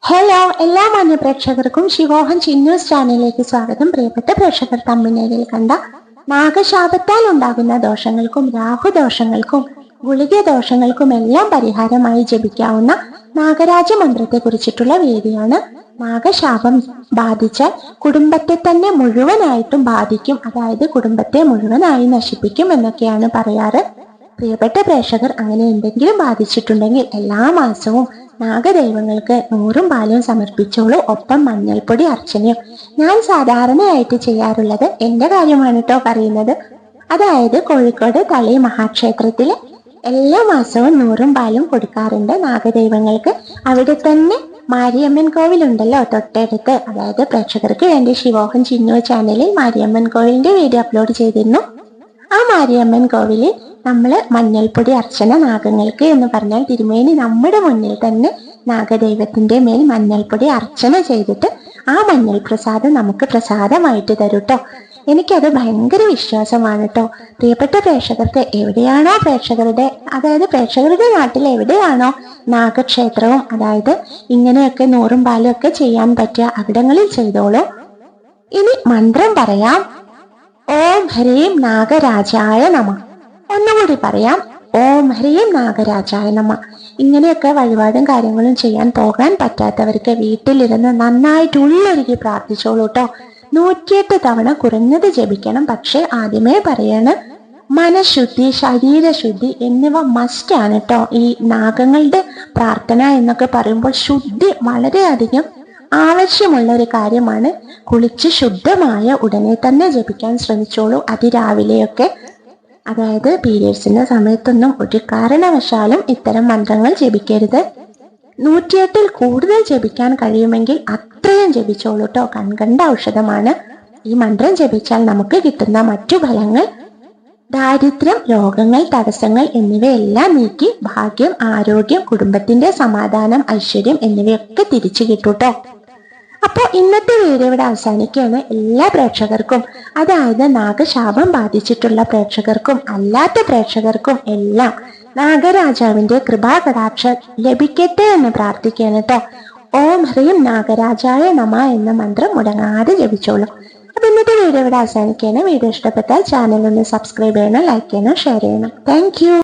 Hello എല്ലാ മാന്യ പ്രേക്ഷകർക്കും ശിവോഹൻ ചിന്നൂസ് ചാനലിലേക്ക് സ്വാഗതം. പ്രിയപ്പെട്ട പ്രേക്ഷകർ, തമ്മിനേരിൽ കണ്ട നാഗശാപത്താൽ ഉണ്ടാകുന്ന ദോഷങ്ങൾക്കും രാഹുദോഷങ്ങൾക്കും ഗുളിക ദോഷങ്ങൾക്കും എല്ലാം പരിഹാരമായി ജപിക്കാവുന്ന നാഗരാജ മന്ത്രത്തെ കുറിച്ചിട്ടുള്ള വീഡിയോയാണ്. നാഗശാപം ബാധിച്ചാൽ കുടുംബത്തെ തന്നെ മുഴുവനായിട്ടും ബാധിക്കും, അതായത് കുടുംബത്തെ മുഴുവനായി നശിപ്പിക്കും എന്നൊക്കെയാണ് പറയാറ്. പ്രിയപ്പെട്ട പ്രേക്ഷകർ, അങ്ങനെ എന്തെങ്കിലും ബാധിച്ചിട്ടുണ്ടെങ്കിൽ എല്ലാ മാസവും നാഗദൈവങ്ങൾക്ക് 100 പാലും സമർപ്പിച്ചോളൂ, ഒപ്പം മഞ്ഞൾപ്പൊടി അർച്ചനയും. ഞാൻ സാധാരണയായിട്ട് ചെയ്യാറുള്ളത് എൻ്റെ കാര്യമാണ് കേട്ടോ പറയുന്നത്. അതായത് കോഴിക്കോട് തളി മഹാക്ഷേത്രത്തില് എല്ലാ മാസവും 100 പാലും കൊടുക്കാറുണ്ട് നാഗദൈവങ്ങൾക്ക്. അവിടെ തന്നെ മാരിയമ്മൻ കോവിലുണ്ടല്ലോ തൊട്ടടുത്ത്. അതായത് പ്രേക്ഷകർക്ക് വേണ്ടി ശിവോഹൻ ചിന്നു ചാനലിൽ മാരിയമ്മൻ കോവിലിന്റെ വീഡിയോ അപ്ലോഡ് ചെയ്തിരുന്നു. ആ മാരിയമ്മൻ കോവിലിൽ നമ്മൾ മഞ്ഞൾപ്പൊടി അർച്ചന നാഗങ്ങൾക്ക് എന്ന് പറഞ്ഞാൽ തിരുമേനി നമ്മുടെ മുന്നിൽ തന്നെ നാഗദൈവത്തിന്റെ മേൽ മഞ്ഞൾപ്പൊടി അർച്ചന ചെയ്തിട്ട് ആ മഞ്ഞൾ പ്രസാദം നമുക്ക് പ്രസാദമായിട്ട് തരും കേട്ടോ. എനിക്കത് ഭയങ്കര വിശ്വാസമാണ് കേട്ടോ. പ്രിയപ്പെട്ട പ്രേക്ഷകർക്ക് എവിടെയാണോ പ്രേക്ഷകരുടെ നാട്ടിൽ എവിടെയാണോ നാഗക്ഷേത്രവും, അതായത് ഇങ്ങനെയൊക്കെ 100 പാലും ഒക്കെ ചെയ്യാൻ പറ്റിയ അവിടങ്ങളിൽ ചെയ്തോളൂ. ഇനി മന്ത്രം പറയാം. ഓം ഹ്രീം നാഗരാജായ നമ. ഒന്നുകൂടി പറയാം. ഓം ഹ്രീം നാഗരാജായ നമ. ഇങ്ങനെയൊക്കെ വഴിപാടും കാര്യങ്ങളും ചെയ്യാൻ പോകാൻ പറ്റാത്തവർക്ക് വീട്ടിലിരുന്ന് നന്നായിട്ട് ഉള്ളൊരുക്കി പ്രാർത്ഥിച്ചോളൂ കേട്ടോ. 108 തവണ കുറഞ്ഞത് ജപിക്കണം. പക്ഷെ ആദ്യമേ പറയാണ്, മനഃശുദ്ധി, ശരീരശുദ്ധി എന്നിവ മസ്റ്റ് ആണ് കേട്ടോ. ഈ നാഗങ്ങളുടെ പ്രാർത്ഥന എന്നൊക്കെ പറയുമ്പോൾ ശുദ്ധി വളരെയധികം ആവശ്യമുള്ള ഒരു കാര്യമാണ്. കുളിച്ച് ശുദ്ധമായ ഉടനെ തന്നെ ജപിക്കാൻ ശ്രമിച്ചോളൂ. അതിരാവിലെയൊക്കെ, അതായത് പീരിയഡ്സിന്റെ സമയത്തൊന്നും ഒരു കാരണവശാലും ഇത്തരം മന്ത്രങ്ങൾ ജപിക്കരുത്. 108 കൂടുതൽ ജപിക്കാൻ കഴിയുമെങ്കിൽ അത്രയും ജപിച്ചോളൂ കേട്ടോ. കൺകണ്ട ഔഷധമാണ്. ഈ മന്ത്രം ജപിച്ചാൽ നമുക്ക് കിട്ടുന്ന മറ്റു ഫലങ്ങൾ ദാരിദ്ര്യം, രോഗങ്ങൾ, തടസ്സങ്ങൾ എന്നിവയെല്ലാം നീക്കി ഭാഗ്യം, ആരോഗ്യം, കുടുംബത്തിന്റെ സമാധാനം, ഐശ്വര്യം എന്നിവയൊക്കെ തിരിച്ചു കിട്ടൂട്ടോ. അപ്പോൾ ഇന്നത്തെ വീഡിയോ ഇവിടെ അവസാനിക്കുകയാണ്. എല്ലാ പ്രേക്ഷകർക്കും, അതായത് നാഗശാപം ബാധിച്ചിട്ടുള്ള പ്രേക്ഷകർക്കും അല്ലാത്ത പ്രേക്ഷകർക്കും എല്ലാം നാഗരാജാവിന്റെ കൃപാകടാക്ഷം ലഭിക്കട്ടെ എന്ന് പ്രാർത്ഥിക്കുകയാണ് കേട്ടോ. ഓം ഹ്രീം നാഗരാജായ നമ എന്ന മന്ത്രം മുടങ്ങാതെ ജപിച്ചോളൂ. അപ്പൊ ഇന്നത്തെ വീഡിയോ ഇവിടെ അവസാനിക്കുകയാണ്. വീഡിയോ ഇഷ്ടപ്പെട്ടാൽ ചാനൽ ഒന്ന് സബ്സ്ക്രൈബ് ചെയ്യണം, ലൈക്ക് ചെയ്യണം, ഷെയർ ചെയ്യണം. Thank you.